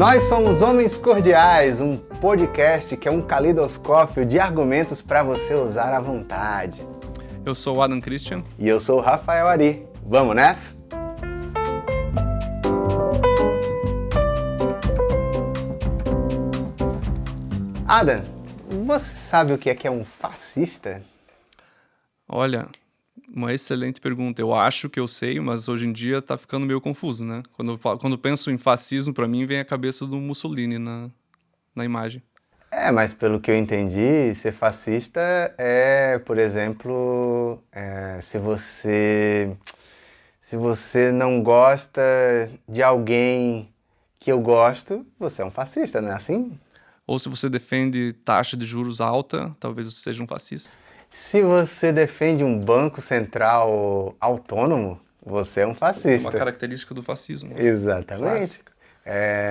Nós somos Homens Cordiais, um podcast que é um calidoscópio de argumentos para você usar à vontade. Eu sou o Adam Christian. E eu sou o Rafael Ari. Vamos nessa? Adam, você sabe o que é um fascista? Olha, uma excelente pergunta. Eu acho que eu sei, mas hoje em dia tá ficando meio confuso, né? Quando penso em fascismo, para mim vem a cabeça do Mussolini na imagem. Mas pelo que eu entendi, ser fascista é, por exemplo, se você não gosta de alguém que eu gosto, você é um fascista, não é assim? Ou se você defende taxa de juros alta, talvez você seja um fascista. Se você defende um banco central autônomo, você é um fascista. Isso é uma característica do fascismo. Exatamente. Clássica.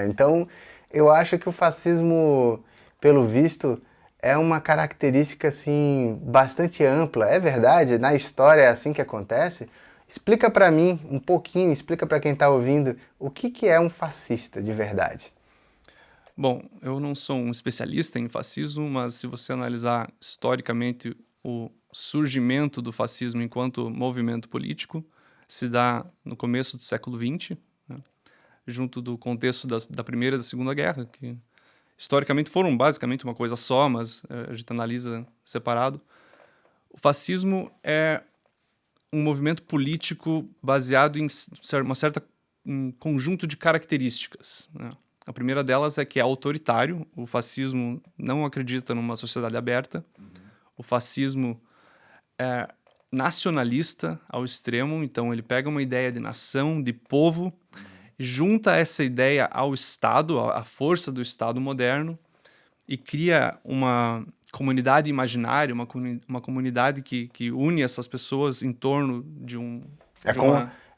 Então, eu acho que o fascismo, pelo visto, é uma característica assim, bastante ampla. É verdade? Na história é assim que acontece? Explica para mim um pouquinho, explica para quem está ouvindo, o que é um fascista de verdade. Bom, eu não sou um especialista em fascismo, mas se você analisar historicamente o surgimento do fascismo enquanto movimento político, se dá no começo do século XX, né, junto do contexto da Primeira e da Segunda Guerra, que historicamente foram basicamente uma coisa só, mas a gente analisa separado. O fascismo é um movimento político baseado em um conjunto de características, né? A primeira delas é que é autoritário. O fascismo não acredita numa sociedade aberta. O fascismo é nacionalista ao extremo, então ele pega uma ideia de nação, de povo, junta essa ideia ao Estado, à força do Estado moderno, e cria uma comunidade imaginária, uma comunidade que une essas pessoas em torno de um...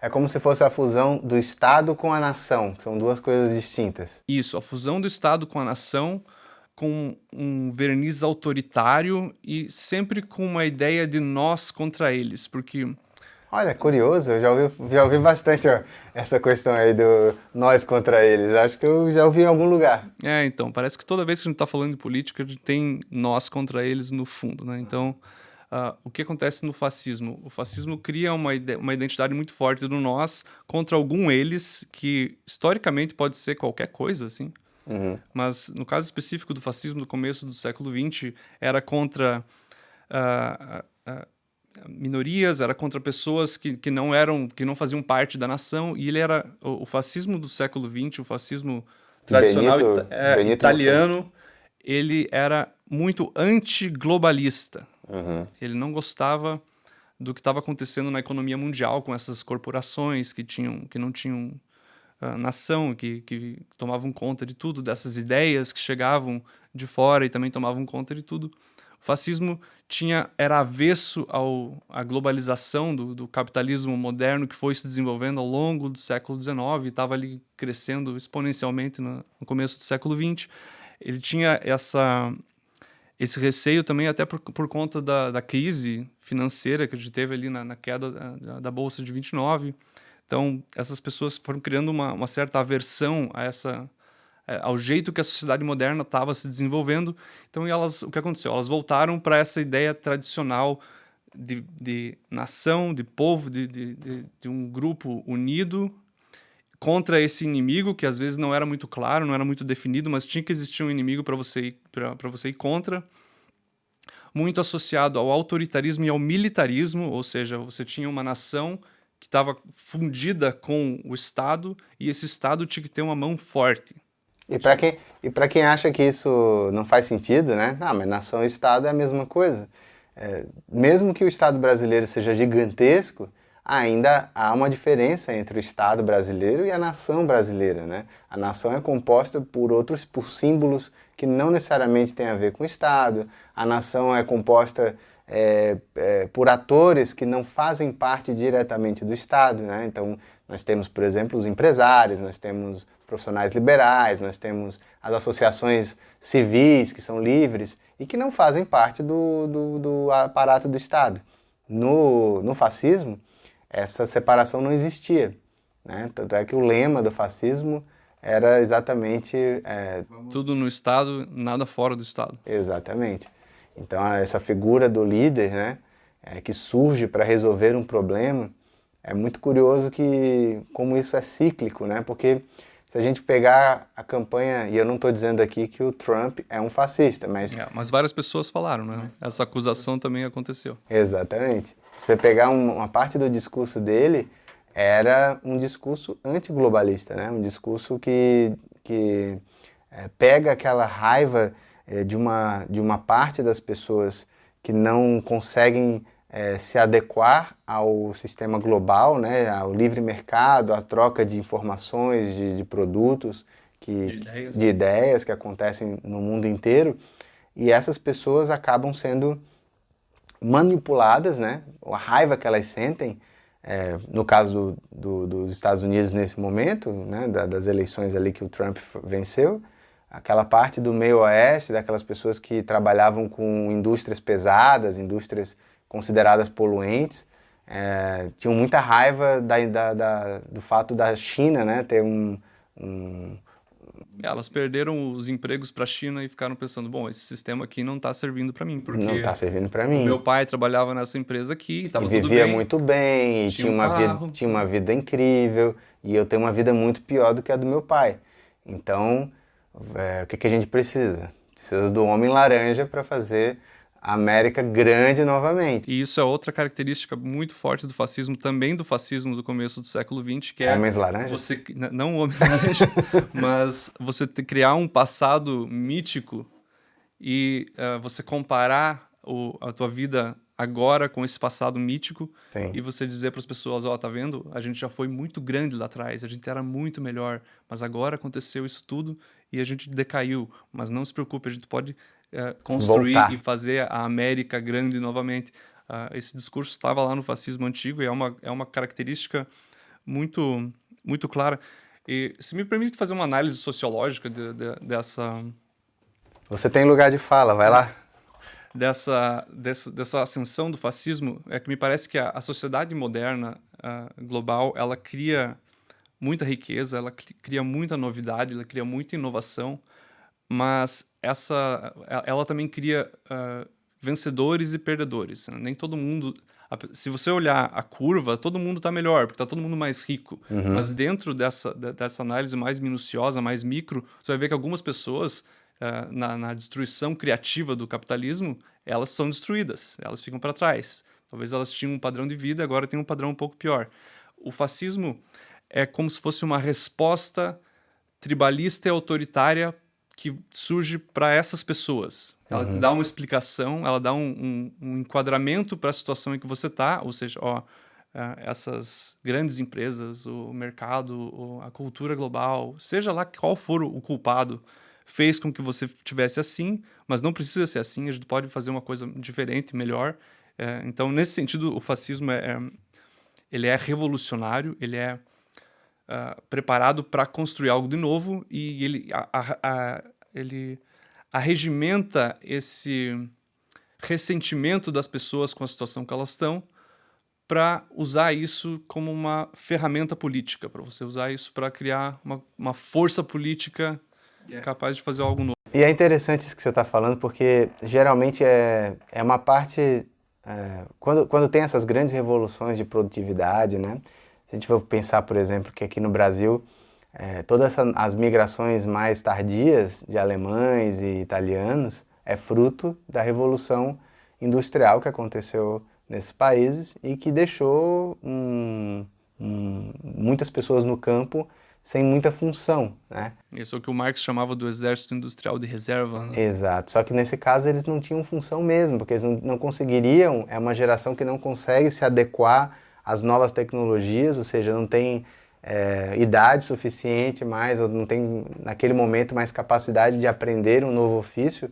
É como se fosse a fusão do Estado com a nação, que são duas coisas distintas. Isso, a fusão do Estado com a nação, com um verniz autoritário e sempre com uma ideia de nós contra eles, porque... Olha, curioso, eu já ouvi bastante essa questão aí do nós contra eles. Acho que eu já ouvi em algum lugar. Então, parece que toda vez que a gente está falando de política, a gente tem nós contra eles no fundo, né? Então, o que acontece no fascismo? O fascismo cria uma identidade muito forte do nós contra algum eles, que historicamente pode ser qualquer coisa, assim. Uhum. Mas no caso específico do fascismo do começo do século XX, era contra minorias, era contra pessoas que não faziam parte da nação, e ele era o fascismo do século XX, o fascismo tradicional Benito italiano, ele era muito antiglobalista. Uhum. Ele não gostava do que estava acontecendo na economia mundial com essas corporações que não tinham nação, que tomavam conta de tudo, dessas ideias que chegavam de fora e também tomavam conta de tudo. O fascismo era avesso à globalização do capitalismo moderno que foi se desenvolvendo ao longo do século XIX e estava ali crescendo exponencialmente no começo do século XX. Ele tinha esse receio também até por conta da crise financeira que a gente teve ali na queda da Bolsa de 29. Então, essas pessoas foram criando uma certa aversão ao jeito que a sociedade moderna estava se desenvolvendo. Então, o que aconteceu? Elas voltaram para essa ideia tradicional de nação, de povo, de um grupo unido contra esse inimigo, que às vezes não era muito claro, não era muito definido, mas tinha que existir um inimigo para você ir contra. Muito associado ao autoritarismo e ao militarismo, ou seja, você tinha uma nação que estava fundida com o Estado, e esse Estado tinha que ter uma mão forte. E para quem acha que isso não faz sentido, né? Mas nação e Estado é a mesma coisa. Mesmo que o Estado brasileiro seja gigantesco, ainda há uma diferença entre o Estado brasileiro e a nação brasileira, né? A nação é composta por símbolos que não necessariamente têm a ver com o Estado. A nação é composta por atores que não fazem parte diretamente do Estado, né? Então, nós temos, por exemplo, os empresários, nós temos profissionais liberais, nós temos as associações civis que são livres e que não fazem parte do aparato do Estado. No fascismo, essa separação não existia, né? Tanto é que o lema do fascismo era exatamente... Tudo no Estado, nada fora do Estado. Exatamente. Então, essa figura do líder, né, que surge para resolver um problema, é muito curioso como isso é cíclico, né? Porque se a gente pegar a campanha, e eu não estou dizendo aqui que o Trump é um fascista, mas... Mas várias pessoas falaram, né? Essa acusação também aconteceu. Exatamente. Se você pegar uma parte do discurso dele, era um discurso antiglobalista, né? Um discurso que pega aquela raiva de uma parte das pessoas que não conseguem se adequar ao sistema global, né? Ao livre mercado, à troca de informações, de produtos, de ideias que acontecem no mundo inteiro. E essas pessoas acabam sendo manipuladas, né? A raiva que elas sentem, no caso dos Estados Unidos nesse momento, né? Das eleições ali que o Trump venceu, aquela parte do meio oeste, daquelas pessoas que trabalhavam com indústrias pesadas, indústrias consideradas poluentes, tinham muita raiva do fato da China, né? Ter Elas perderam os empregos para a China e ficaram pensando, bom, esse sistema aqui não está servindo para mim, não porque está servindo para o mim. meu pai trabalhava nessa empresa aqui, estava E tudo vivia bem, muito bem, e tinha um carro. tinha uma vida incrível, e eu tenho uma vida muito pior do que a do meu pai. Então, o que a gente precisa? Precisa do homem laranja para fazer a América grande novamente. E isso é outra característica muito forte do fascismo, também do fascismo do começo do século XX, que é... Homens laranjas? Você, não homens laranja, mas você criar um passado mítico e você comparar a tua vida agora com esse passado mítico. Sim. E você dizer para as pessoas, tá vendo? A gente já foi muito grande lá atrás, a gente era muito melhor, mas agora aconteceu isso tudo e a gente decaiu. Mas não se preocupe, a gente pode construir Voltar. e fazer a América grande novamente. Esse discurso estava lá no fascismo antigo e é uma característica muito, muito clara. E se me permite fazer uma análise sociológica dessa... Você tem lugar de fala, vai lá. Dessa ascensão do fascismo, é que me parece que a sociedade moderna, global, ela cria muita riqueza, ela cria muita novidade, ela cria muita inovação, mas ela também cria vencedores e perdedores. Nem todo mundo... Se você olhar a curva, todo mundo está melhor, porque está todo mundo mais rico. Uhum. Mas dentro dessa análise mais minuciosa, mais micro, você vai ver que algumas pessoas... na destruição criativa do capitalismo, elas são destruídas, elas ficam para trás. Talvez elas tinham um padrão de vida, agora tem um padrão um pouco pior. O fascismo é como se fosse uma resposta tribalista e autoritária que surge para essas pessoas. Ela te dá uma explicação, ela dá um enquadramento para a situação em que você está, ou seja, essas grandes empresas, o mercado, a cultura global, seja lá qual for o culpado, fez com que você tivesse assim, mas não precisa ser assim, a gente pode fazer uma coisa diferente, melhor. Então, nesse sentido, o fascismo ele é revolucionário, ele é preparado para construir algo de novo e ele arregimenta esse ressentimento das pessoas com a situação que elas estão para usar isso como uma ferramenta política, para você usar isso para criar uma força política capaz de fazer algo novo. E é interessante isso que você está falando, porque geralmente é uma parte... quando tem essas grandes revoluções de produtividade, né? Se a gente for pensar, por exemplo, que aqui no Brasil, todas as migrações mais tardias de alemães e italianos é fruto da Revolução Industrial que aconteceu nesses países e que deixou muitas pessoas no campo sem muita função, né? Isso é o que o Marx chamava do exército industrial de reserva, né? Exato, só que nesse caso eles não tinham função mesmo, porque eles não conseguiriam, é uma geração que não consegue se adequar às novas tecnologias, ou seja, não tem idade suficiente mais, ou não tem naquele momento mais capacidade de aprender um novo ofício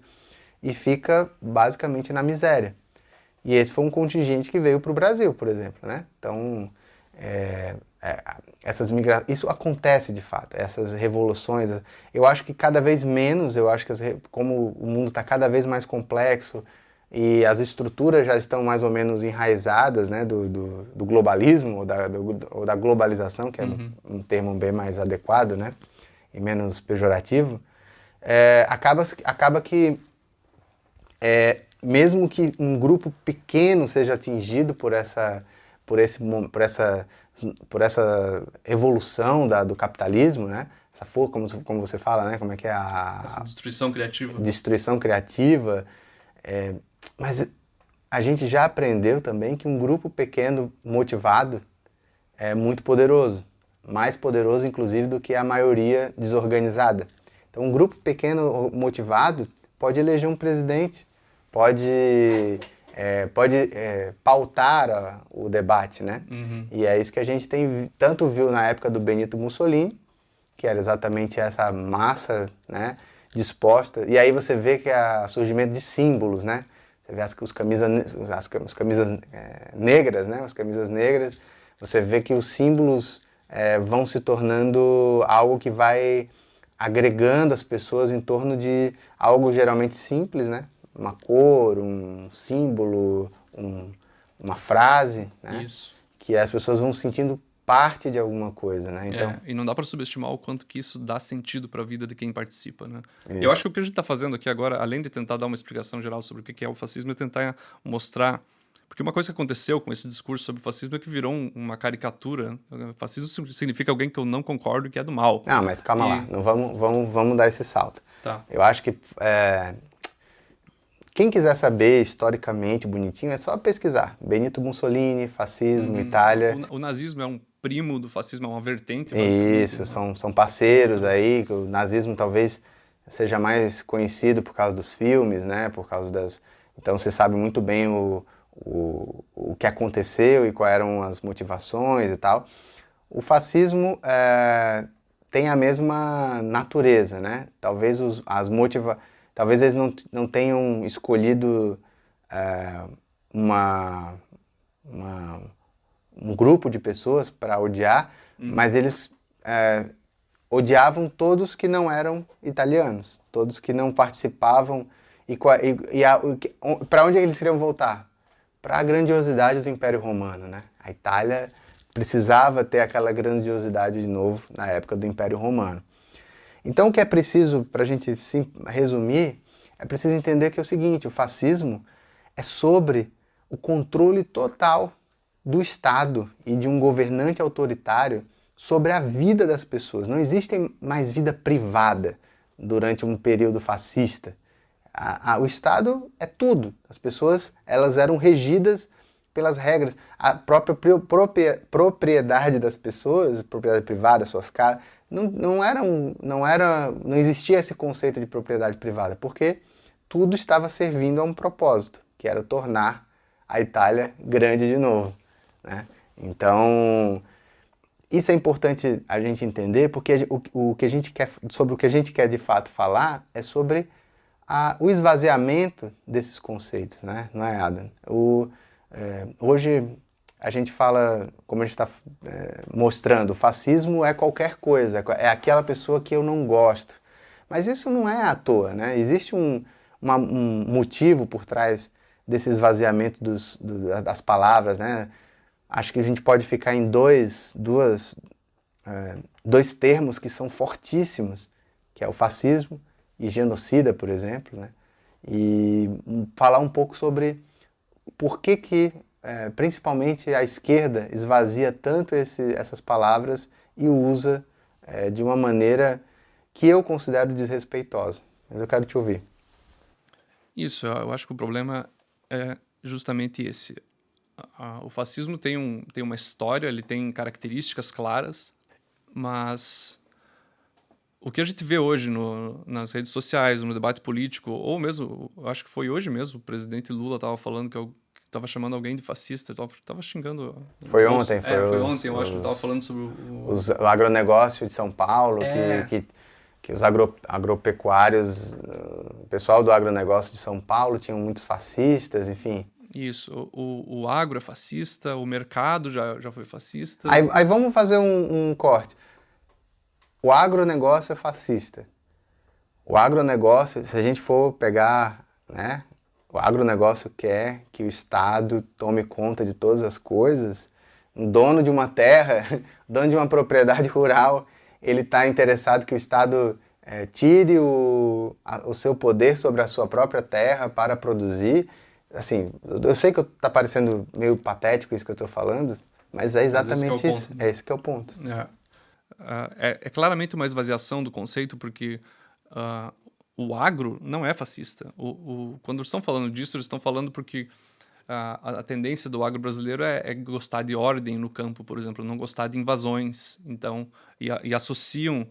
e fica basicamente na miséria. E esse foi um contingente que veio para o Brasil, por exemplo, né? Então, isso acontece de fato, essas revoluções. Eu acho que cada vez menos, como o mundo está cada vez mais complexo e as estruturas já estão mais ou menos enraizadas, né, do globalismo ou da globalização, que é um termo bem mais adequado, né? e menos pejorativo, acaba que mesmo que um grupo pequeno seja atingido por essa evolução do capitalismo, né? Essa força, como você fala, né? Como é que é Essa destruição criativa. Destruição criativa. Mas a gente já aprendeu também que um grupo pequeno motivado é muito poderoso. Mais poderoso, inclusive, do que a maioria desorganizada. Então, um grupo pequeno motivado pode eleger um presidente, pode pautar o debate, né? Uhum. E é isso que a gente tanto viu na época do Benito Mussolini, que era exatamente essa massa, né, disposta. E aí você vê que é o surgimento de símbolos, né? Você vê as camisas negras, né? As camisas negras. Você vê que os símbolos vão se tornando algo que vai agregando as pessoas em torno de algo geralmente simples, né? Uma cor, um símbolo, uma frase, né? Isso. Que as pessoas vão sentindo parte de alguma coisa, né? Então, E não dá para subestimar o quanto que isso dá sentido para a vida de quem participa, né? Isso. Eu acho que o que a gente está fazendo aqui agora, além de tentar dar uma explicação geral sobre o que é o fascismo, é tentar mostrar... Porque uma coisa que aconteceu com esse discurso sobre o fascismo é que virou uma caricatura. Fascismo significa alguém que eu não concordo e que é do mal. Não, mas calma lá, não vamos dar esse salto. Tá. Eu acho que quem quiser saber historicamente bonitinho é só pesquisar. Benito Mussolini, fascismo, Itália. O nazismo é um primo do fascismo, é uma vertente, basicamente. Isso, são parceiros aí, que o nazismo talvez seja mais conhecido por causa dos filmes, né? Por causa das... Então você sabe muito bem o que aconteceu e quais eram as motivações e tal. O fascismo tem a mesma natureza, né? Talvez talvez eles não tenham escolhido um grupo de pessoas para odiar, mas eles odiavam todos que não eram italianos, todos que não participavam. Para onde eles queriam voltar? Para a grandiosidade do Império Romano, né? A Itália precisava ter aquela grandiosidade de novo na época do Império Romano. Então o que é preciso, para a gente resumir, é preciso entender que é o seguinte: o fascismo é sobre o controle total do Estado e de um governante autoritário sobre a vida das pessoas. Não existe mais vida privada durante um período fascista. O Estado é tudo. As pessoas, elas eram regidas pelas regras. A própria propriedade das pessoas, propriedade privada, suas casas, não existia esse conceito de propriedade privada, porque tudo estava servindo a um propósito, que era tornar a Itália grande de novo, né? Então, isso é importante a gente entender, porque sobre o que a gente quer de fato falar é sobre o esvaziamento desses conceitos, né? Não é, Adam? Hoje a gente fala, como a gente está mostrando, o fascismo é qualquer coisa, é aquela pessoa que eu não gosto. Mas isso não é à toa, né? Existe um motivo por trás desse esvaziamento das palavras, né? Acho que a gente pode ficar em dois termos que são fortíssimos, que é o fascismo e genocida, por exemplo, né? E falar um pouco sobre por que principalmente a esquerda esvazia tanto essas palavras e usa de uma maneira que eu considero desrespeitosa. Mas eu quero te ouvir. Isso, eu acho que o problema é justamente esse. O fascismo tem uma história, ele tem características claras, mas o que a gente vê hoje nas redes sociais, no debate político, ou mesmo, acho que foi hoje mesmo, o presidente Lula estava falando que estava chamando alguém de fascista, estava xingando... Foi ontem, foi ontem, eu acho que ele estava falando sobre o agronegócio de São Paulo, que os agropecuários, o pessoal do agronegócio de São Paulo tinham muitos fascistas, enfim... Isso, o agro é fascista, o mercado já foi fascista. Aí vamos fazer um corte. O agronegócio é fascista. O agronegócio, se a gente for pegar, né, o agronegócio quer que o Estado tome conta de todas as coisas. Um dono de uma terra, dono de uma propriedade rural, ele está interessado que o Estado tire o seu poder sobre a sua própria terra para produzir. Assim, eu sei que está parecendo meio patético isso que eu estou falando, mas é exatamente isso. É esse que é o ponto. É claramente uma esvaziação do conceito, porque o agro não é fascista. Quando eles estão falando disso, eles estão falando porque a tendência do agro brasileiro é gostar de ordem no campo, por exemplo, não gostar de invasões. Então, e associam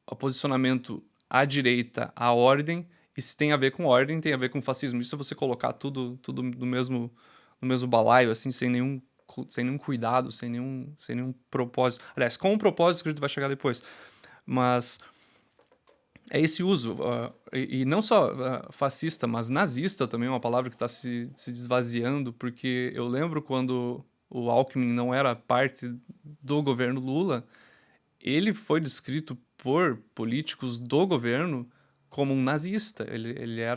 o posicionamento à direita à ordem, e se tem a ver com ordem, tem a ver com fascismo. Isso é você colocar tudo no mesmo balaio, assim, sem nenhum cuidado, sem nenhum propósito. Aliás, com um propósito que a gente vai chegar depois. Mas é esse uso, e não só fascista, mas nazista também é uma palavra que está se desvaziando, porque eu lembro quando o Alckmin não era parte do governo Lula, ele foi descrito por políticos do governo como um nazista.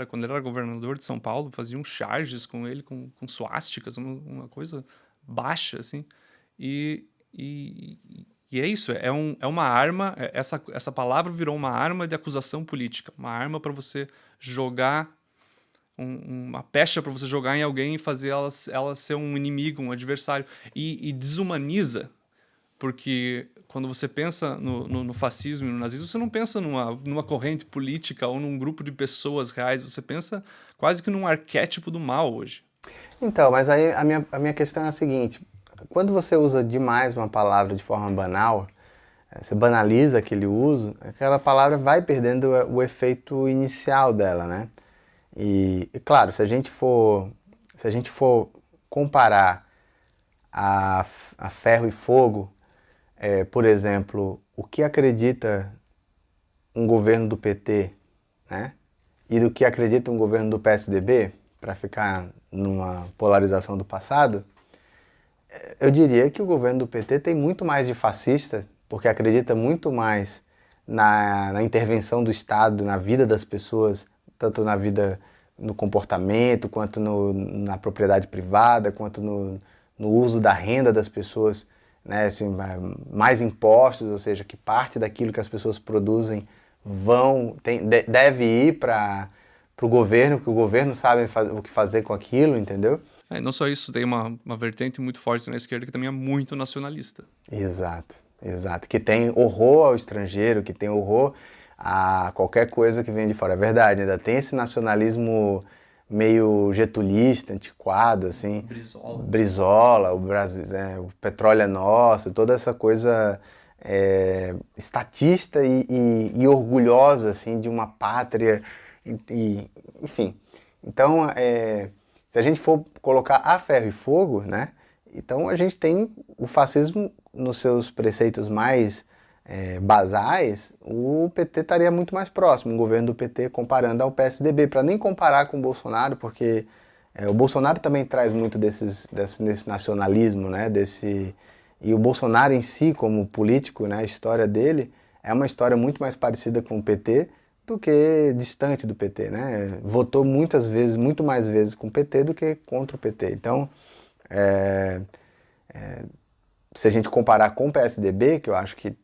Quando ele era governador de São Paulo, faziam charges com ele, com suásticas, uma coisa baixa, assim. E é isso, é uma arma, essa palavra virou uma arma de acusação política, uma arma para você jogar, uma pecha para você jogar em alguém e fazer ela ser um inimigo, um adversário, e desumaniza, porque quando você pensa no fascismo e no nazismo, você não pensa numa corrente política ou num grupo de pessoas reais, você pensa quase que num arquétipo do mal hoje. Então, mas aí a minha questão é a seguinte: quando você usa demais uma palavra de forma banal, você banaliza aquele uso, aquela palavra vai perdendo o efeito inicial dela, né? E claro, se a gente for comparar a ferro e fogo, por exemplo, o que acredita um governo do PT, né? E do que acredita um governo do PSDB, para ficar numa polarização do passado, eu diria que o governo do PT tem muito mais de fascista, porque acredita muito mais na intervenção do Estado, na vida das pessoas, tanto na vida, no comportamento, quanto na propriedade privada, quanto no uso da renda das pessoas, né? Assim, mais impostos, ou seja, que parte daquilo que as pessoas produzem deve ir para o governo, que o governo sabe o que fazer com aquilo, entendeu? Não só isso, tem uma vertente muito forte na esquerda que também é muito nacionalista. Exato, exato. Que tem horror ao estrangeiro, que tem horror a qualquer coisa que vem de fora. É verdade, ainda tem esse nacionalismo meio getulista, antiquado, assim. Brizola, o Brasil, o petróleo é nosso, toda essa coisa estatista e orgulhosa, assim, de uma pátria, enfim. Então, se a gente for colocar a ferro e fogo, né? Então a gente tem o fascismo nos seus preceitos mais basais, o PT estaria muito mais próximo, o governo do PT comparando ao PSDB, para nem comparar com o Bolsonaro, porque o Bolsonaro também traz muito desse nacionalismo, né? E o Bolsonaro em si, como político, né? A história dele é uma história muito mais parecida com o PT do que distante do PT, né? Votou muitas vezes, muito mais vezes com o PT do que contra o PT. Então, se a gente comparar com o PSDB, que eu acho que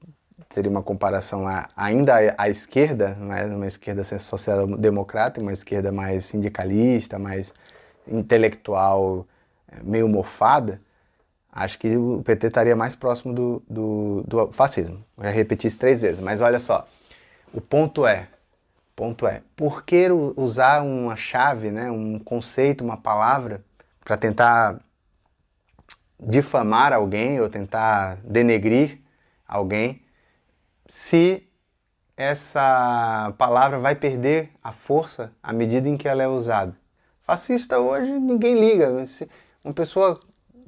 seria uma comparação ainda à esquerda, mas uma esquerda social-democrata, uma esquerda mais sindicalista, mais intelectual, meio mofada, acho que o PT estaria mais próximo do fascismo. Eu já repeti isso 3 vezes, mas olha só, o ponto é, por que usar uma chave, né, um conceito, uma palavra, para tentar difamar alguém ou tentar denegrir alguém, se essa palavra vai perder a força à medida em que ela é usada? Fascista hoje ninguém liga. Se uma pessoa,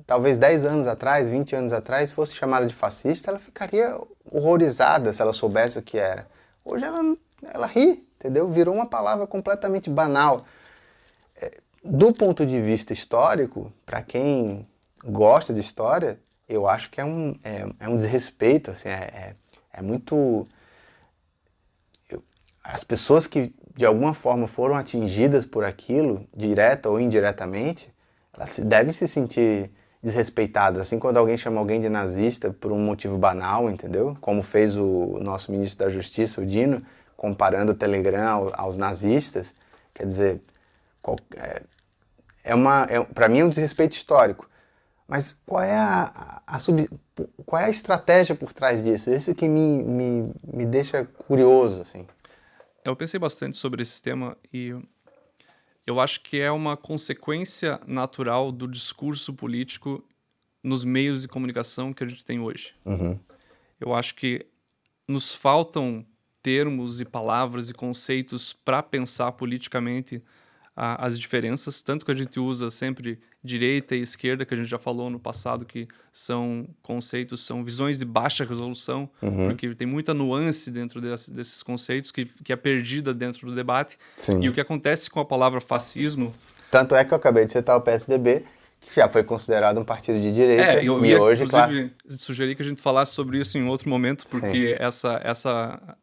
talvez 10 anos atrás, 20 anos atrás, fosse chamada de fascista, ela ficaria horrorizada se ela soubesse o que era. Hoje ela ri, entendeu? Virou uma palavra completamente banal. Do ponto de vista histórico, para quem gosta de história, eu acho que é um desrespeito, assim, é muito... As pessoas que de alguma forma foram atingidas por aquilo, direta ou indiretamente, elas devem se sentir desrespeitadas. Assim, quando alguém chama alguém de nazista por um motivo banal, entendeu? Como fez o nosso ministro da Justiça, o Dino, comparando o Telegram aos nazistas, quer dizer, para mim é um desrespeito histórico. Mas qual é qual é a estratégia por trás disso? Isso que me deixa curioso, assim. Eu pensei bastante sobre esse tema e eu acho que é uma consequência natural do discurso político nos meios de comunicação que a gente tem hoje. Eu acho que nos faltam termos e palavras e conceitos para pensar politicamente as diferenças, tanto que a gente usa sempre direita e esquerda, que a gente já falou no passado, que são conceitos, são visões de baixa resolução, porque tem muita nuance dentro desses conceitos que é perdida dentro do debate. Sim. E o que acontece com a palavra fascismo... Tanto é que eu acabei de citar o PSDB, que já foi considerado um partido de direita, eu e ia, hoje, inclusive, sugerir que a gente falasse sobre isso em outro momento, porque Sim.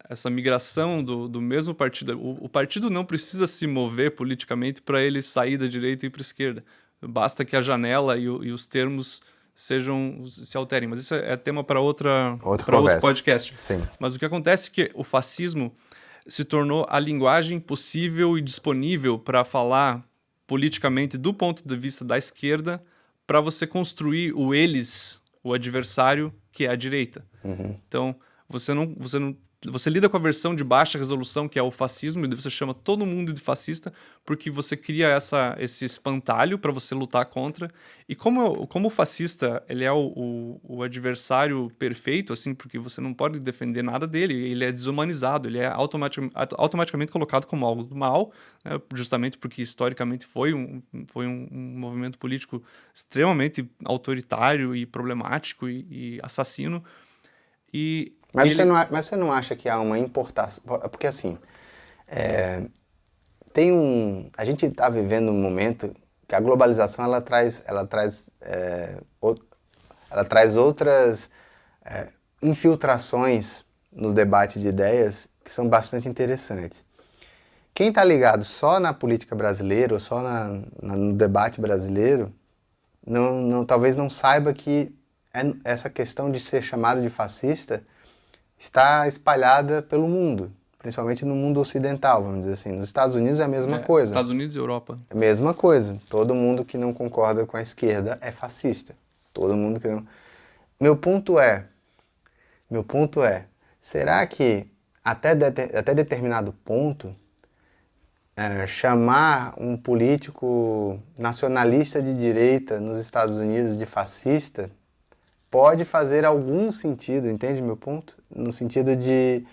essa migração do mesmo partido... O partido não precisa se mover politicamente para ele sair da direita e ir para a esquerda. Basta que a janela e os termos se alterem. Mas isso é tema para outro podcast. Sim. Mas o que acontece é que o fascismo se tornou a linguagem possível e disponível para falar politicamente do ponto de vista da esquerda, para você construir o adversário, que é a direita. Então, você lida com a versão de baixa resolução, que é o fascismo, e você chama todo mundo de fascista, porque você cria esse espantalho para você lutar contra. E como o fascista ele é o adversário perfeito, assim, porque você não pode defender nada dele, ele é desumanizado, ele é automaticamente colocado como algo do mal, né, justamente porque historicamente foi um movimento político extremamente autoritário e problemático e assassino. Mas você não acha que há uma importação? Porque assim, a gente está vivendo um momento que a globalização ela traz outras infiltrações no debate de ideias que são bastante interessantes. Quem está ligado só na política brasileira ou só no debate brasileiro, talvez não saiba que essa questão de ser chamado de fascista está espalhada pelo mundo, principalmente no mundo ocidental, vamos dizer assim. Nos Estados Unidos é a mesma coisa. Estados Unidos e Europa. É a mesma coisa. Todo mundo que não concorda com a esquerda é fascista. Todo mundo que não... Meu ponto é, será que até determinado ponto, chamar um político nacionalista de direita nos Estados Unidos de fascista pode fazer algum sentido, entende meu ponto? No sentido de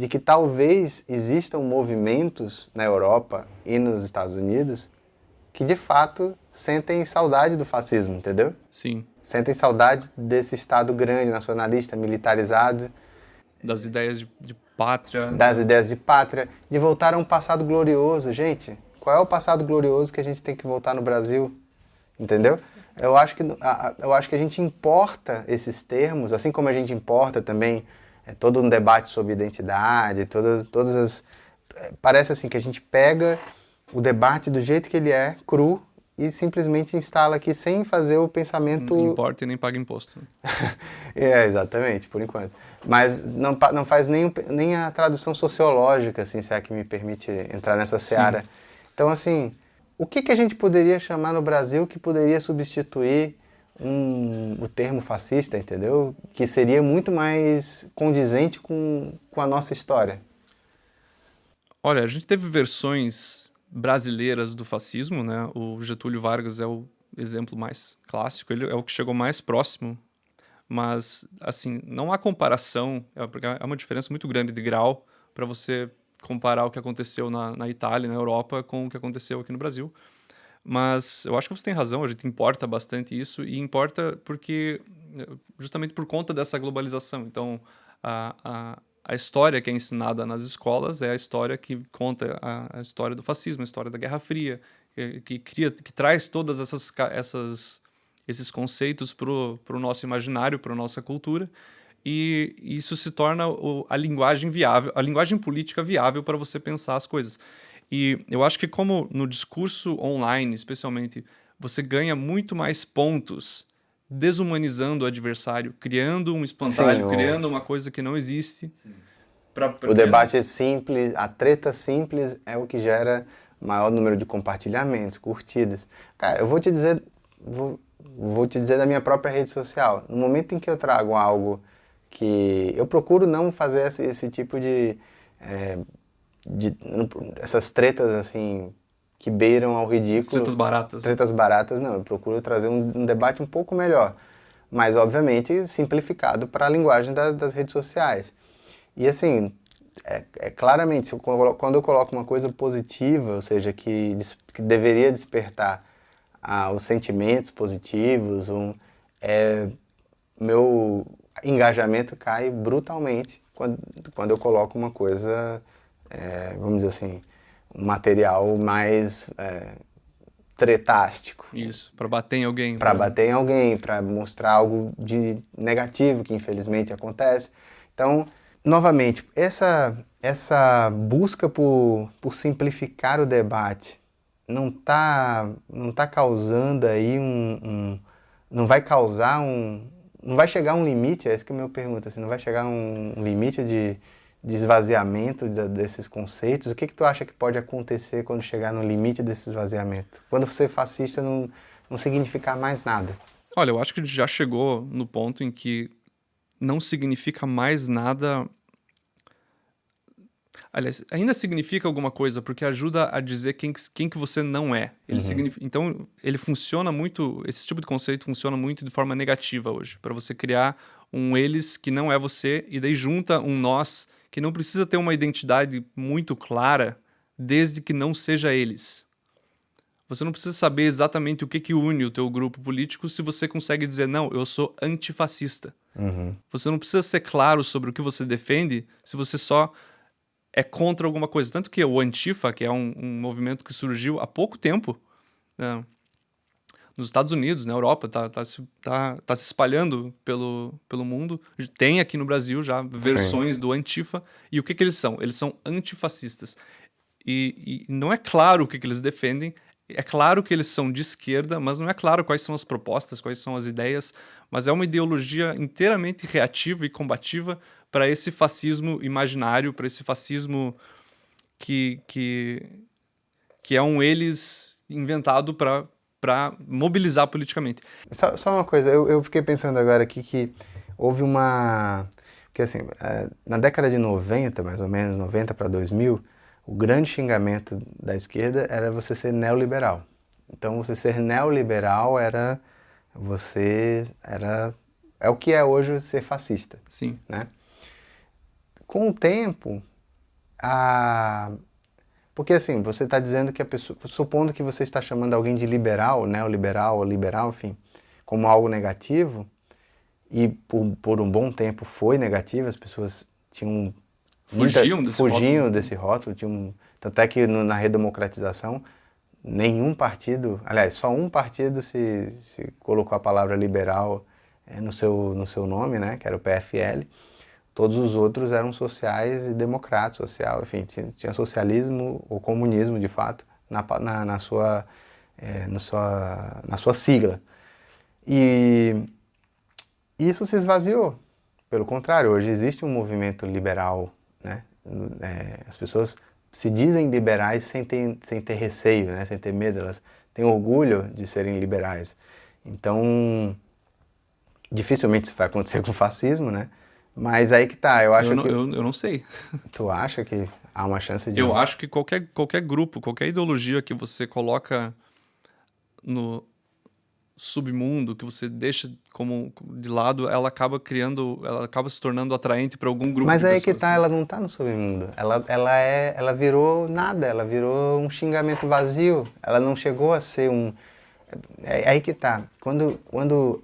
que talvez existam movimentos na Europa e nos Estados Unidos que de fato sentem saudade do fascismo, entendeu? Sim. Sentem saudade desse Estado grande, nacionalista, militarizado. Das ideias de pátria. Das ideias de pátria, de voltar a um passado glorioso. Gente, qual é o passado glorioso que a gente tem que voltar no Brasil? Entendeu? Eu acho que a gente importa esses termos, assim como a gente importa também todo um debate sobre identidade, todas as... Parece assim que a gente pega o debate do jeito que ele é, cru, e simplesmente instala aqui sem fazer o pensamento... Não importa e nem paga imposto. Exatamente, por enquanto. Mas não faz nem a tradução sociológica, assim, se é que me permite entrar nessa seara. Sim. Então, assim... O que a gente poderia chamar no Brasil que poderia substituir o termo fascista, entendeu? Que seria muito mais condizente com a nossa história. Olha, a gente teve versões brasileiras do fascismo, né? O Getúlio Vargas é o exemplo mais clássico, ele é o que chegou mais próximo. Mas, assim, não há comparação, porque é uma diferença muito grande de grau para você comparar o que aconteceu na Itália, na Europa, com o que aconteceu aqui no Brasil. Mas eu acho que você tem razão, a gente importa bastante isso, e importa justamente por conta dessa globalização. Então, a história que é ensinada nas escolas é a história que conta a história do fascismo, a história da Guerra Fria, que traz todas esses conceitos para o nosso imaginário, para a nossa cultura, e isso se torna a linguagem viável, a linguagem política viável para você pensar as coisas. E eu acho que como no discurso online, especialmente, você ganha muito mais pontos desumanizando o adversário, criando um espantalho, criando uma coisa que não existe. O debate é simples, a treta simples é o que gera maior número de compartilhamentos, curtidas. Cara, eu vou te dizer da minha própria rede social. No momento em que eu trago algo que eu procuro não fazer esse tipo de essas tretas assim que beiram ao ridículo. Tretas baratas. Tretas baratas, não. Eu procuro trazer um debate um pouco melhor, mas obviamente simplificado para a linguagem das redes sociais. E assim, claramente, quando eu coloco uma coisa positiva, ou seja, que deveria despertar os sentimentos positivos, meu engajamento cai brutalmente quando eu coloco uma coisa, vamos dizer assim, um material mais tretástico. Isso, para bater em alguém. Para bater em alguém, para mostrar algo de negativo que infelizmente acontece. Então, novamente, essa busca por simplificar o debate não tá causando aí não vai causar não vai chegar a um limite, é isso que eu me pergunto, assim, não vai chegar a um limite de esvaziamento desses conceitos? O que tu acha que pode acontecer quando chegar no limite desse esvaziamento? Quando ser fascista não significar mais nada? Olha, eu acho que já chegou no ponto em que não significa mais nada. Aliás, ainda significa alguma coisa, porque ajuda a dizer quem que você não é. Então, ele funciona muito, esse tipo de conceito funciona muito de forma negativa hoje, para você criar um eles que não é você, e daí junta um nós que não precisa ter uma identidade muito clara, desde que não seja eles. Você não precisa saber exatamente o que une o teu grupo político se você consegue dizer, não, eu sou antifascista. Você não precisa ser claro sobre o que você defende se você só é contra alguma coisa. Tanto que o Antifa, que é um movimento que surgiu há pouco tempo, nos Estados Unidos, na Europa, tá se espalhando pelo mundo. Tem aqui no Brasil já versões do Antifa. E o que eles são? Eles são antifascistas. E não é claro o que eles defendem. É claro que eles são de esquerda, mas não é claro quais são as propostas, quais são as ideias. Mas é uma ideologia inteiramente reativa e combativa para esse fascismo imaginário, para esse fascismo que é um eles inventado para mobilizar politicamente. Só uma coisa, eu fiquei pensando agora aqui que houve uma... Porque assim, na década de 90, mais ou menos, 90 para 2000, o grande xingamento da esquerda era você ser neoliberal. Então, você ser neoliberal é o que é hoje ser fascista. Sim. Né? Com o tempo, porque assim, você está dizendo que a pessoa, supondo que você está chamando alguém de liberal, neoliberal ou liberal, enfim, como algo negativo, e por um bom tempo foi negativo, as pessoas tinham fugiam desse rótulo, tanto é que na redemocratização nenhum partido, aliás, só um partido se colocou a palavra liberal no seu nome, né, que era o PFL. Todos os outros eram sociais e democratas, social, enfim, tinha socialismo ou comunismo, de fato, na sua sigla. E isso se esvaziou. Pelo contrário, hoje existe um movimento liberal, né? As pessoas se dizem liberais sem ter receio, né? Sem ter medo, elas têm orgulho de serem liberais. Então, dificilmente isso vai acontecer com o fascismo, né? Mas aí que tá, eu não sei. Tu acha que há uma chance de... Eu acho que qualquer grupo, qualquer ideologia que você coloca no submundo, que você deixa como de lado, ela acaba se tornando atraente para algum grupo de pessoas. Mas aí que tá, ela não tá no submundo. Ela virou nada, ela virou um xingamento vazio. Ela não chegou a ser um... É aí que tá. Quando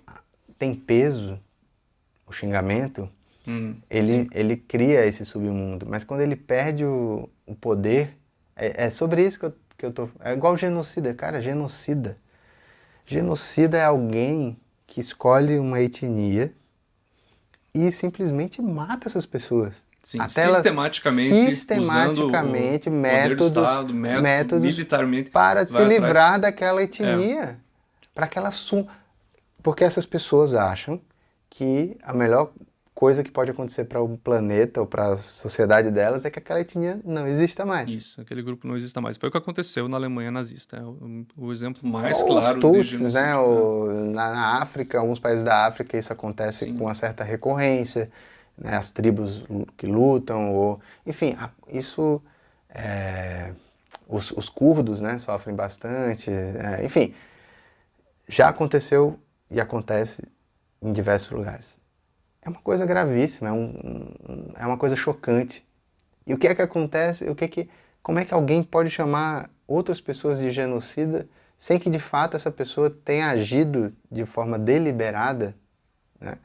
tem peso, o xingamento... Ele cria esse submundo, mas quando ele perde o poder, é sobre isso que eu tô... É igual genocida, cara, genocida. Genocida é alguém que escolhe uma etnia e simplesmente mata essas pessoas. Sim, sistematicamente métodos militarmente para se livrar daquela etnia, para que ela Porque essas pessoas acham que a melhor coisa que pode acontecer para o planeta ou para a sociedade delas é que aquela etnia não exista mais. Isso, aquele grupo não exista mais. Foi o que aconteceu na Alemanha nazista. É o exemplo mais Ou os claro de Tutsis, né? genocídio. Na África, alguns países da África, isso acontece com Sim. uma certa recorrência, né? As tribos que lutam, ou, enfim, isso, os curdos, né? Sofrem bastante, enfim, já aconteceu e acontece em diversos lugares. É uma coisa gravíssima, é uma coisa chocante. E o que é que acontece? Como é que alguém pode chamar outras pessoas de genocida sem que de fato essa pessoa tenha agido de forma deliberada, né?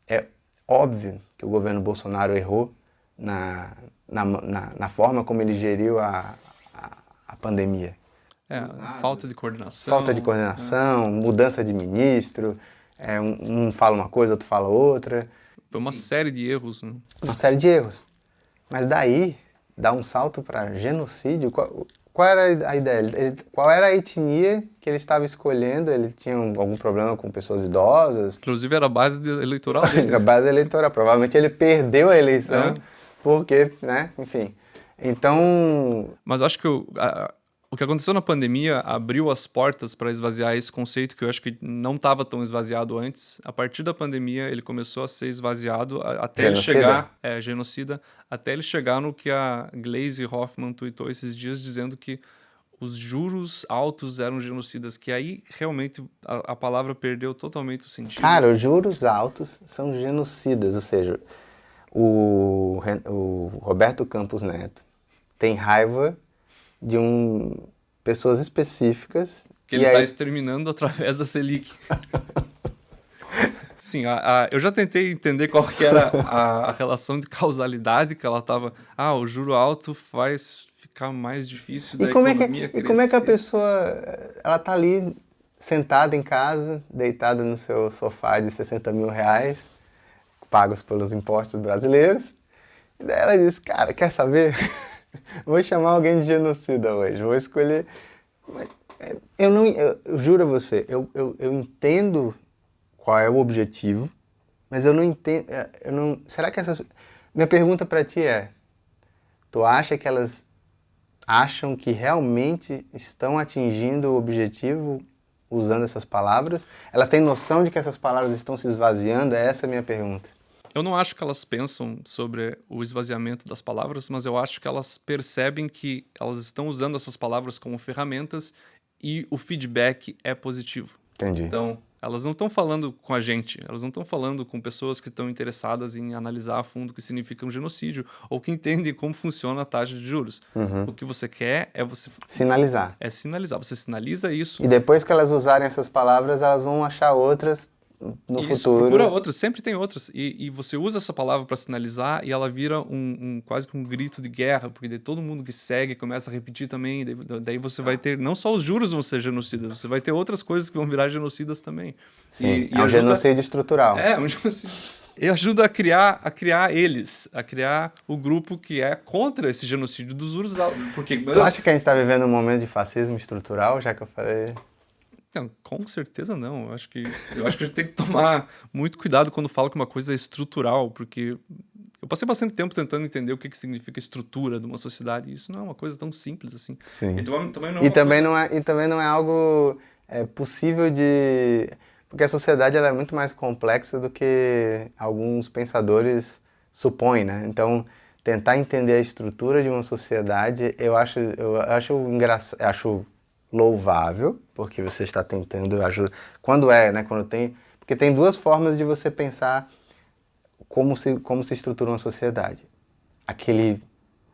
É óbvio que o governo Bolsonaro errou na forma como ele geriu a pandemia. É, falta de coordenação. Falta de coordenação, mudança de ministro, um fala uma coisa, outro fala outra. Foi uma série de erros, né? Uma série de erros. Mas daí, dá um salto para genocídio. Qual era a ideia? Qual era a etnia que ele estava escolhendo? Ele tinha algum problema com pessoas idosas? Inclusive era a base eleitoral dele. A base eleitoral. Provavelmente ele perdeu a eleição porque, né? Enfim. Então, Mas eu acho que o que aconteceu na pandemia abriu as portas para esvaziar esse conceito que eu acho que não estava tão esvaziado antes. A partir da pandemia, ele começou a ser esvaziado até ele Genocida? chegar... genocida. Até ele chegar no que a Gleisi Hoffmann tweetou esses dias, dizendo que os juros altos eram genocidas, que aí realmente a palavra perdeu totalmente o sentido. cara, os juros altos são genocidas. Ou seja, o Roberto Campos Neto tem raiva de pessoas específicas. Que ele está exterminando através da Selic. Sim, eu já tentei entender qual que era a relação de causalidade que ela estava... o juro alto faz ficar mais difícil da economia crescer. E como é que a pessoa, ela tá ali sentada em casa, deitada no seu sofá de 60 mil reais, pagos pelos impostos brasileiros, e daí ela diz, cara, quer saber? Vou chamar alguém de genocida hoje, vou escolher... Eu juro a você, eu entendo qual é o objetivo, mas eu não entendo... será que essas... Minha pergunta para ti é, tu acha que elas acham que realmente estão atingindo o objetivo usando essas palavras? Elas têm noção de que essas palavras estão se esvaziando? Essa é a minha pergunta. Eu não acho que elas pensam sobre o esvaziamento das palavras, mas eu acho que elas percebem que elas estão usando essas palavras como ferramentas e o feedback é positivo. Entendi. Então, elas não estão falando com a gente, elas não estão falando com pessoas que estão interessadas em analisar a fundo o que significa um genocídio ou que entendem como funciona a taxa de juros. O que você quer é você... Sinalizar. É sinalizar. Você sinaliza isso. E depois que elas usarem essas palavras, elas vão achar outras no futuro. Procura outras, sempre tem outras. E você usa essa palavra para sinalizar e ela vira quase que um grito de guerra, porque daí todo mundo que segue começa a repetir também. Daí você vai ter, não só os juros vão ser genocidas, você vai ter outras coisas que vão virar genocidas também. Sim, é um genocídio estrutural. É, um genocídio. E ajuda a criar eles, a criar o grupo que é contra esse genocídio dos juros altos. Porque, Tu acha que a gente está vivendo um momento de fascismo estrutural, já que eu falei... Não, com certeza não. Eu acho que a gente tem que tomar muito cuidado quando fala que uma coisa é estrutural, porque eu passei bastante tempo tentando entender o que significa estrutura de uma sociedade, e isso não é uma coisa tão simples assim. Sim. E também não é algo possível de... Porque a sociedade ela é muito mais complexa do que alguns pensadores supõem, né? Então, tentar entender a estrutura de uma sociedade, eu acho engraçado, acho louvável, porque você está tentando ajudar. Porque tem duas formas de você pensar como se estrutura uma sociedade.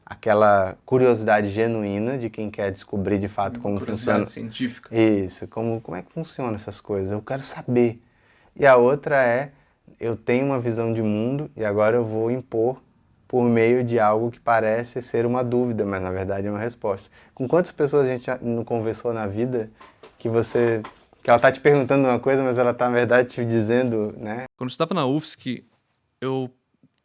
Aquela curiosidade genuína de quem quer descobrir de fato como funciona. Curiosidade científica. Isso, como é que funcionam essas coisas? Eu quero saber. E a outra é, eu tenho uma visão de mundo e agora eu vou impor por meio de algo que parece ser uma dúvida, mas na verdade é uma resposta. Com quantas pessoas a gente já não conversou na vida que ela tá te perguntando uma coisa, mas ela tá na verdade te dizendo, né? Quando eu estava na UFSC, eu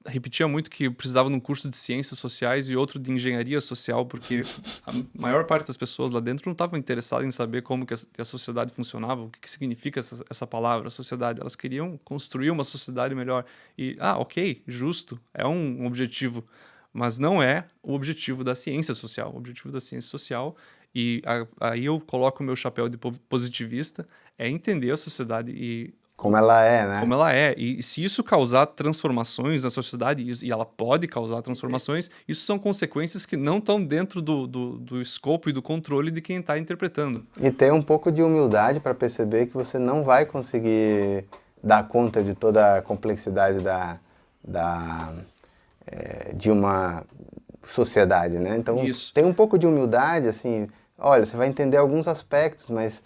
repetia muito que precisava de um curso de ciências sociais e outro de engenharia social, porque a maior parte das pessoas lá dentro não estavam interessadas em saber como que a sociedade funcionava, o que significa essa palavra, sociedade. Elas queriam construir uma sociedade melhor. E, ok, justo, é um objetivo, mas não é o objetivo da ciência social. O objetivo da ciência social, e aí eu coloco o meu chapéu de positivista, é entender a sociedade e Como ela é, como né? ela é. E se isso causar transformações na sociedade, e ela pode causar transformações, isso são consequências que não estão dentro do escopo e do controle de quem está interpretando. E ter um pouco de humildade para perceber que você não vai conseguir dar conta de toda a complexidade de uma sociedade, né? Então, Isso. tem um pouco de humildade, assim, olha, você vai entender alguns aspectos, mas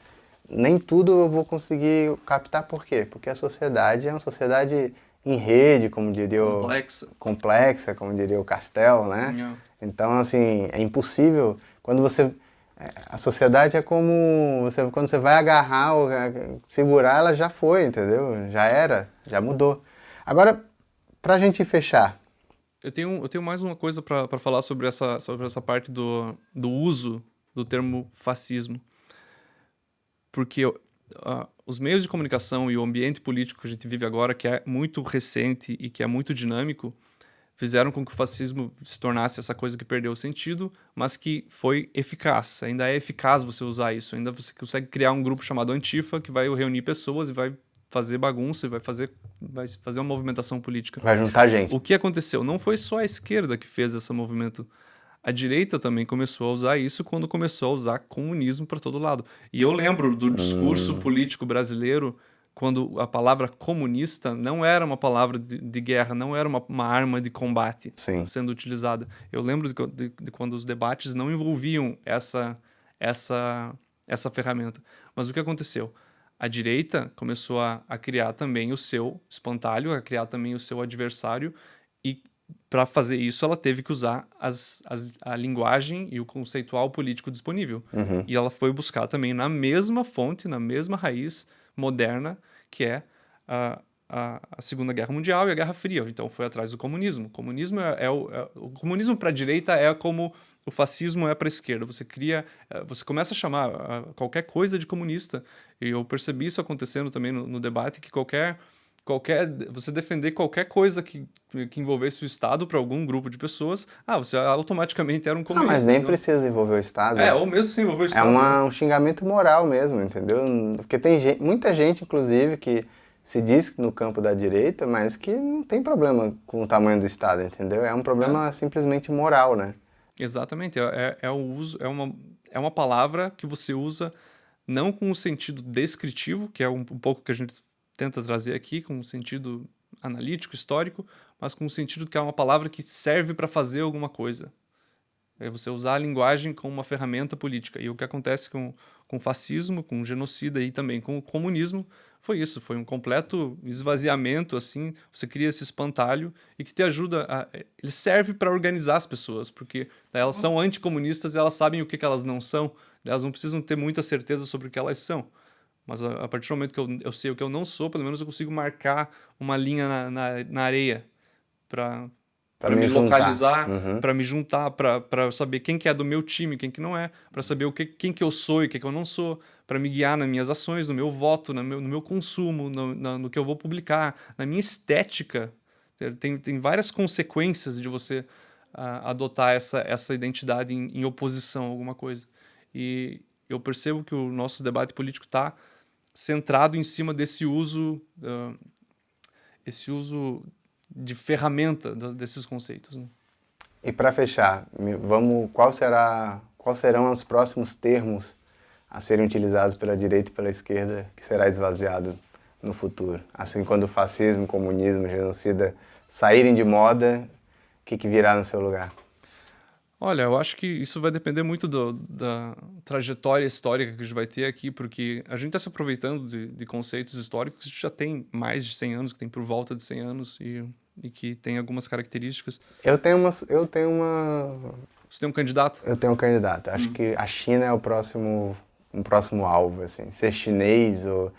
nem tudo eu vou conseguir captar. Por quê? Porque a sociedade é uma sociedade em rede, como diria Complexa. complexa, como diria o Castell, né? Yeah. Então, assim, é impossível. Quando você... A sociedade é como... quando você vai agarrar, ou segurar, ela já foi, entendeu? Já era, já mudou. Agora, pra gente fechar... Eu tenho mais uma coisa para falar sobre essa parte do uso do termo fascismo. Porque os meios de comunicação e o ambiente político que a gente vive agora, que é muito recente e que é muito dinâmico, fizeram com que o fascismo se tornasse essa coisa que perdeu o sentido, mas que foi eficaz. Ainda é eficaz você usar isso. Ainda você consegue criar um grupo chamado Antifa, que vai reunir pessoas e vai fazer bagunça e vai fazer uma movimentação política. Vai juntar gente. O que aconteceu? Não foi só a esquerda que fez esse movimento. A direita também começou a usar isso quando começou a usar comunismo para todo lado. E eu lembro do discurso político brasileiro, quando a palavra comunista não era uma palavra de guerra, não era uma arma de combate Sim. sendo utilizada. Eu lembro de quando os debates não envolviam essa ferramenta. Mas o que aconteceu? A direita começou a criar também o seu espantalho, a criar também o seu adversário, e para fazer isso ela teve que usar a linguagem e o conceitual político disponível. E ela foi buscar também na mesma fonte, na mesma raiz moderna, que é a Segunda Guerra Mundial e a Guerra Fria. Então foi atrás do comunismo. O comunismo o comunismo para a direita é como o fascismo é para a esquerda. Você começa a chamar qualquer coisa de comunista. E eu percebi isso acontecendo também no debate, que você defender qualquer coisa que envolvesse o Estado para algum grupo de pessoas, você automaticamente era um comunista. Mas nem então, precisa envolver o Estado. ou mesmo sem envolver o É Estado. um xingamento moral mesmo, entendeu? Porque tem muita gente, inclusive, que se diz no campo da direita, mas que não tem problema com o tamanho do Estado, entendeu? É um problema simplesmente moral, né? Exatamente. É o uso, é uma palavra que você usa não com o sentido descritivo, que é um pouco que a gente tenta trazer aqui, com um sentido analítico, histórico, mas com o sentido de que é uma palavra que serve para fazer alguma coisa. É você usar a linguagem como uma ferramenta política. E o que acontece com o fascismo, com o genocida e também com o comunismo foi isso. Foi um completo esvaziamento, assim. Você cria esse espantalho e que te ajuda ele serve para organizar as pessoas, porque elas são anticomunistas e elas sabem o que elas não são. Elas não precisam ter muita certeza sobre o que elas são. Mas a partir do momento que eu sei o que eu não sou, pelo menos eu consigo marcar uma linha na areia para me localizar, para me juntar, para saber quem que é do meu time, quem que não é, para saber quem que eu sou e quem que eu não sou, para me guiar nas minhas ações, no meu voto, no meu consumo, no que eu vou publicar, na minha estética. Tem várias consequências de você adotar essa identidade em oposição a alguma coisa. E eu percebo que o nosso debate político está centrado em cima desse uso de ferramenta desses conceitos. Né? E para fechar, quais serão os próximos termos a serem utilizados pela direita e pela esquerda que será esvaziado no futuro? Assim, quando o fascismo, comunismo, genocida saírem de moda, o que virá no seu lugar? Olha, eu acho que isso vai depender muito da trajetória histórica que a gente vai ter aqui, porque a gente está se aproveitando de conceitos históricos que já tem mais de 100 anos, que tem por volta de 100 anos e que tem algumas características. Eu tenho uma... Você tem um candidato? Eu tenho um candidato. Acho que a China é um próximo alvo, assim. Ser chinês ou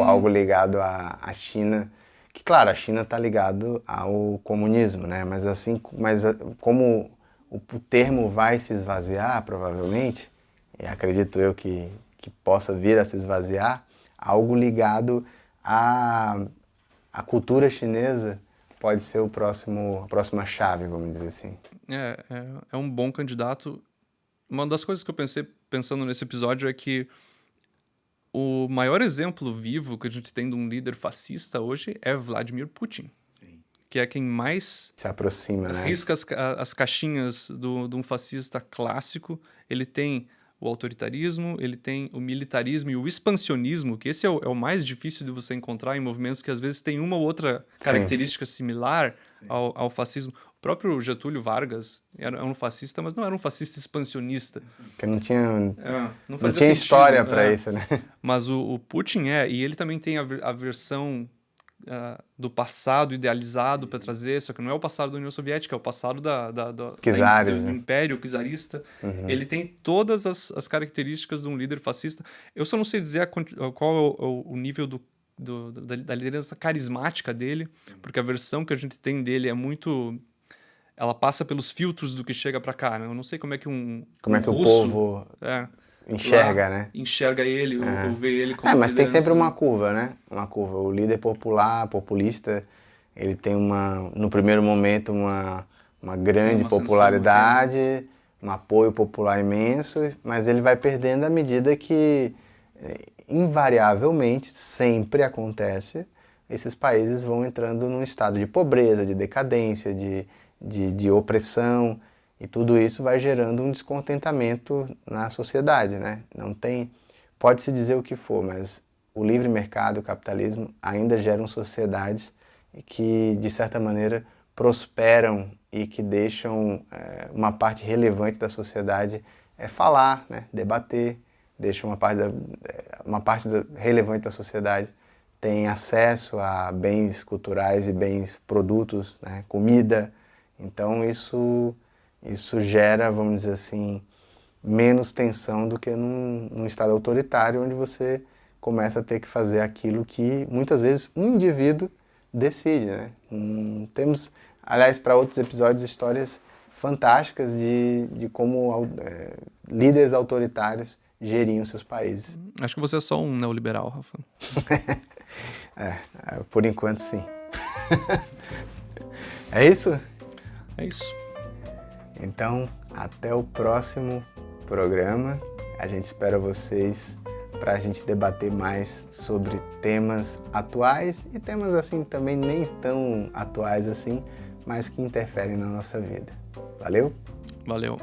algo ligado à China, Que, claro, a China está ligado ao comunismo, né? Mas assim, como o termo vai se esvaziar, provavelmente, e acredito eu que possa vir a se esvaziar, algo ligado à cultura chinesa pode ser a próxima chave, vamos dizer assim. É um bom candidato. Uma das coisas que eu pensei pensando nesse episódio é que o maior exemplo vivo que a gente tem de um líder fascista hoje é Vladimir Putin, que é quem mais Se aproxima, né? risca as caixinhas de um fascista clássico. Ele tem o autoritarismo, ele tem o militarismo e o expansionismo, que esse é o mais difícil de você encontrar em movimentos que às vezes tem uma ou outra característica similar ao fascismo. O próprio Getúlio Vargas era um fascista, mas não era um fascista expansionista. Porque não tinha Não não fazia tinha sentido, história para isso, né? Mas o Putin e ele também tem a versão do passado idealizado para trazer, só que não é o passado da União Soviética, é o passado Czares, do né? Império Czarista. Ele tem todas as características de um líder fascista. Eu só não sei dizer qual é o nível da liderança carismática dele, porque a versão que a gente tem dele é muito... Ela passa pelos filtros do que chega para cá, né? Eu não sei como é que um O russo povo enxerga, lá né? enxerga ele ou vê ele como Mas tem liderança, sempre uma né? curva, né? Uma curva. O líder populista, ele tem no primeiro momento, uma grande Uma ascensão, popularidade, um apoio popular imenso, mas ele vai perdendo à medida que, invariavelmente, sempre acontece, esses países vão entrando num estado de pobreza, de decadência, de opressão, e tudo isso vai gerando um descontentamento na sociedade, né? Não tem, pode-se dizer o que for, mas o livre mercado, o capitalismo, ainda geram sociedades que, de certa maneira, prosperam e que deixam uma parte relevante da sociedade falar, né? Debater, deixam uma parte relevante da sociedade tem acesso a bens culturais e bens produtos, né? Comida. Então isso gera, vamos dizer assim, menos tensão do que num estado autoritário, onde você começa a ter que fazer aquilo que muitas vezes um indivíduo decide, né? Temos, aliás, para outros episódios, histórias fantásticas de como líderes autoritários geriam seus países. Acho que você é só um neoliberal, Rafa. Por enquanto, sim. É isso? É isso. Então, até o próximo programa. A gente espera vocês para a gente debater mais sobre temas atuais e temas assim também nem tão atuais assim, mas que interferem na nossa vida. Valeu? Valeu.